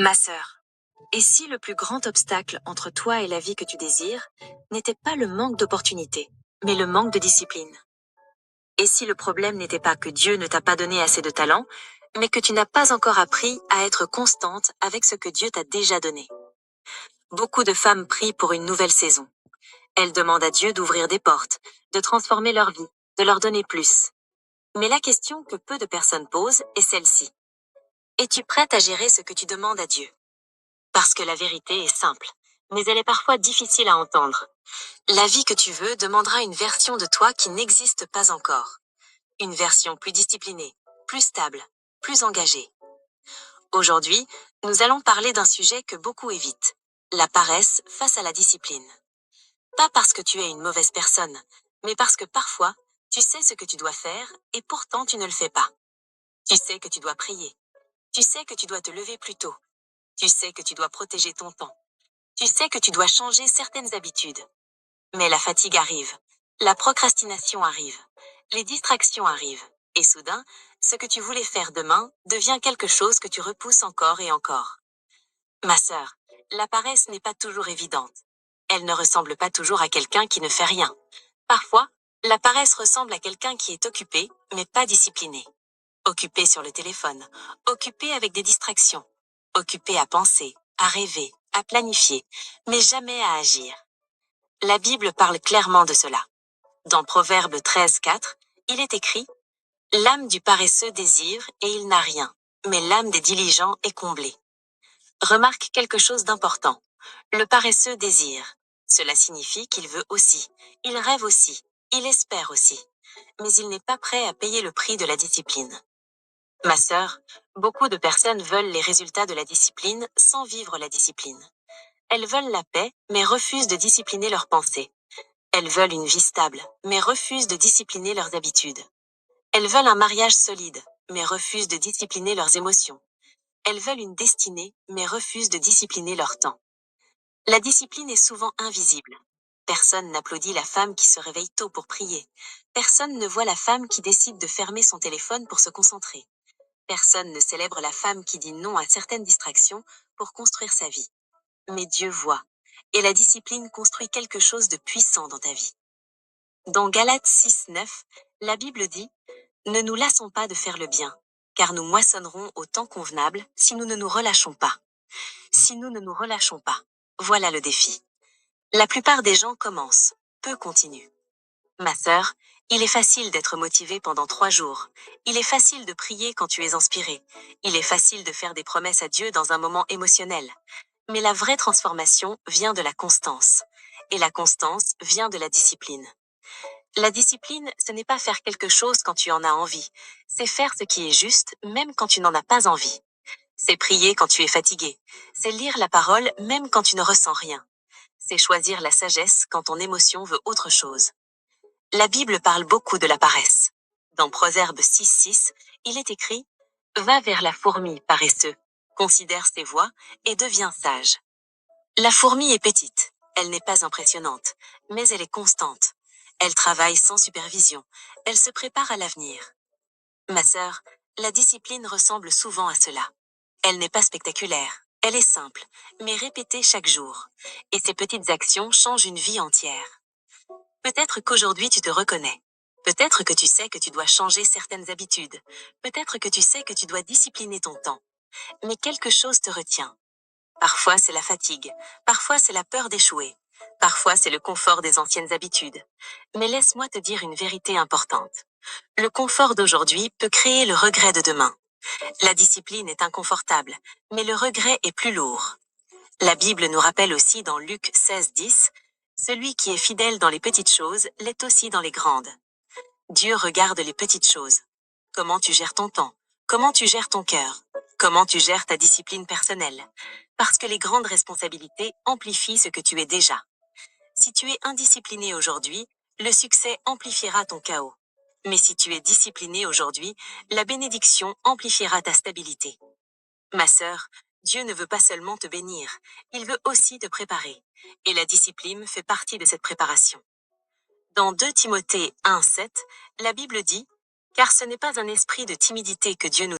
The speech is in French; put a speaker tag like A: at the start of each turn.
A: Ma sœur, et si le plus grand obstacle entre toi et la vie que tu désires n'était pas le manque d'opportunités, mais le manque de discipline? Et si le problème n'était pas que Dieu ne t'a pas donné assez de talent, mais que tu n'as pas encore appris à être constante avec ce que Dieu t'a déjà donné? Beaucoup de femmes prient pour une nouvelle saison. Elles demandent à Dieu d'ouvrir des portes, de transformer leur vie, de leur donner plus. Mais la question que peu de personnes posent est celle-ci. Es-tu prête à gérer ce que tu demandes à Dieu? Parce que la vérité est simple, mais elle est parfois difficile à entendre. La vie que tu veux demandera une version de toi qui n'existe pas encore. Une version plus disciplinée, plus stable, plus engagée. Aujourd'hui, nous allons parler d'un sujet que beaucoup évitent. La paresse face à la discipline. Pas parce que tu es une mauvaise personne, mais parce que parfois, tu sais ce que tu dois faire et pourtant tu ne le fais pas. Tu sais que tu dois prier. Tu sais que tu dois te lever plus tôt. Tu sais que tu dois protéger ton temps. Tu sais que tu dois changer certaines habitudes. Mais la fatigue arrive. La procrastination arrive. Les distractions arrivent. Et soudain, ce que tu voulais faire demain devient quelque chose que tu repousses encore et encore. Ma sœur, la paresse n'est pas toujours évidente. Elle ne ressemble pas toujours à quelqu'un qui ne fait rien. Parfois, la paresse ressemble à quelqu'un qui est occupé, mais pas discipliné. Occupé sur le téléphone, occupé avec des distractions, occupé à penser, à rêver, à planifier, mais jamais à agir. La Bible parle clairement de cela. Dans Proverbe 13:4, il est écrit « L'âme du paresseux désire et il n'a rien, mais l'âme des diligents est comblée. » Remarque quelque chose d'important. Le paresseux désire. Cela signifie qu'il veut aussi, il rêve aussi, il espère aussi. Mais il n'est pas prêt à payer le prix de la discipline. Ma sœur, beaucoup de personnes veulent les résultats de la discipline sans vivre la discipline. Elles veulent la paix, mais refusent de discipliner leurs pensées. Elles veulent une vie stable, mais refusent de discipliner leurs habitudes. Elles veulent un mariage solide, mais refusent de discipliner leurs émotions. Elles veulent une destinée, mais refusent de discipliner leur temps. La discipline est souvent invisible. Personne n'applaudit la femme qui se réveille tôt pour prier. Personne ne voit la femme qui décide de fermer son téléphone pour se concentrer. Personne ne célèbre la femme qui dit non à certaines distractions pour construire sa vie. Mais Dieu voit. Et la discipline construit quelque chose de puissant dans ta vie. Dans Galates 6:9, la Bible dit « Ne nous lassons pas de faire le bien, car nous moissonnerons au temps convenable si nous ne nous relâchons pas. » Si nous ne nous relâchons pas, voilà le défi. La plupart des gens commencent, peu continuent. Ma sœur, il est facile d'être motivé pendant 3 jours. Il est facile de prier quand tu es inspiré. Il est facile de faire des promesses à Dieu dans un moment émotionnel. Mais la vraie transformation vient de la constance. Et la constance vient de la discipline. La discipline, ce n'est pas faire quelque chose quand tu en as envie. C'est faire ce qui est juste, même quand tu n'en as pas envie. C'est prier quand tu es fatigué. C'est lire la parole même quand tu ne ressens rien. C'est choisir la sagesse quand ton émotion veut autre chose. La Bible parle beaucoup de la paresse. Dans Proverbe 6:6, il est écrit « Va vers la fourmi, paresseux, considère ses voies et deviens sage. » La fourmi est petite, elle n'est pas impressionnante, mais elle est constante. Elle travaille sans supervision, elle se prépare à l'avenir. Ma sœur, la discipline ressemble souvent à cela. Elle n'est pas spectaculaire, elle est simple, mais répétée chaque jour. Et ces petites actions changent une vie entière. Peut-être qu'aujourd'hui tu te reconnais. Peut-être que tu sais que tu dois changer certaines habitudes. Peut-être que tu sais que tu dois discipliner ton temps. Mais quelque chose te retient. Parfois c'est la fatigue, parfois c'est la peur d'échouer, parfois c'est le confort des anciennes habitudes. Mais laisse-moi te dire une vérité importante. Le confort d'aujourd'hui peut créer le regret de demain. La discipline est inconfortable, mais le regret est plus lourd. La Bible nous rappelle aussi dans Luc 16:10, « Celui qui est fidèle dans les petites choses l'est aussi dans les grandes. » Dieu regarde les petites choses. Comment tu gères ton temps? Comment tu gères ton cœur? Comment tu gères ta discipline personnelle? Parce que les grandes responsabilités amplifient ce que tu es déjà. Si tu es indiscipliné aujourd'hui, le succès amplifiera ton chaos. Mais si tu es discipliné aujourd'hui, la bénédiction amplifiera ta stabilité. Ma sœur, Dieu ne veut pas seulement te bénir, il veut aussi te préparer. Et la discipline fait partie de cette préparation. Dans 2 Timothée 1:7, la Bible dit « Car ce n'est pas un esprit de timidité que Dieu nous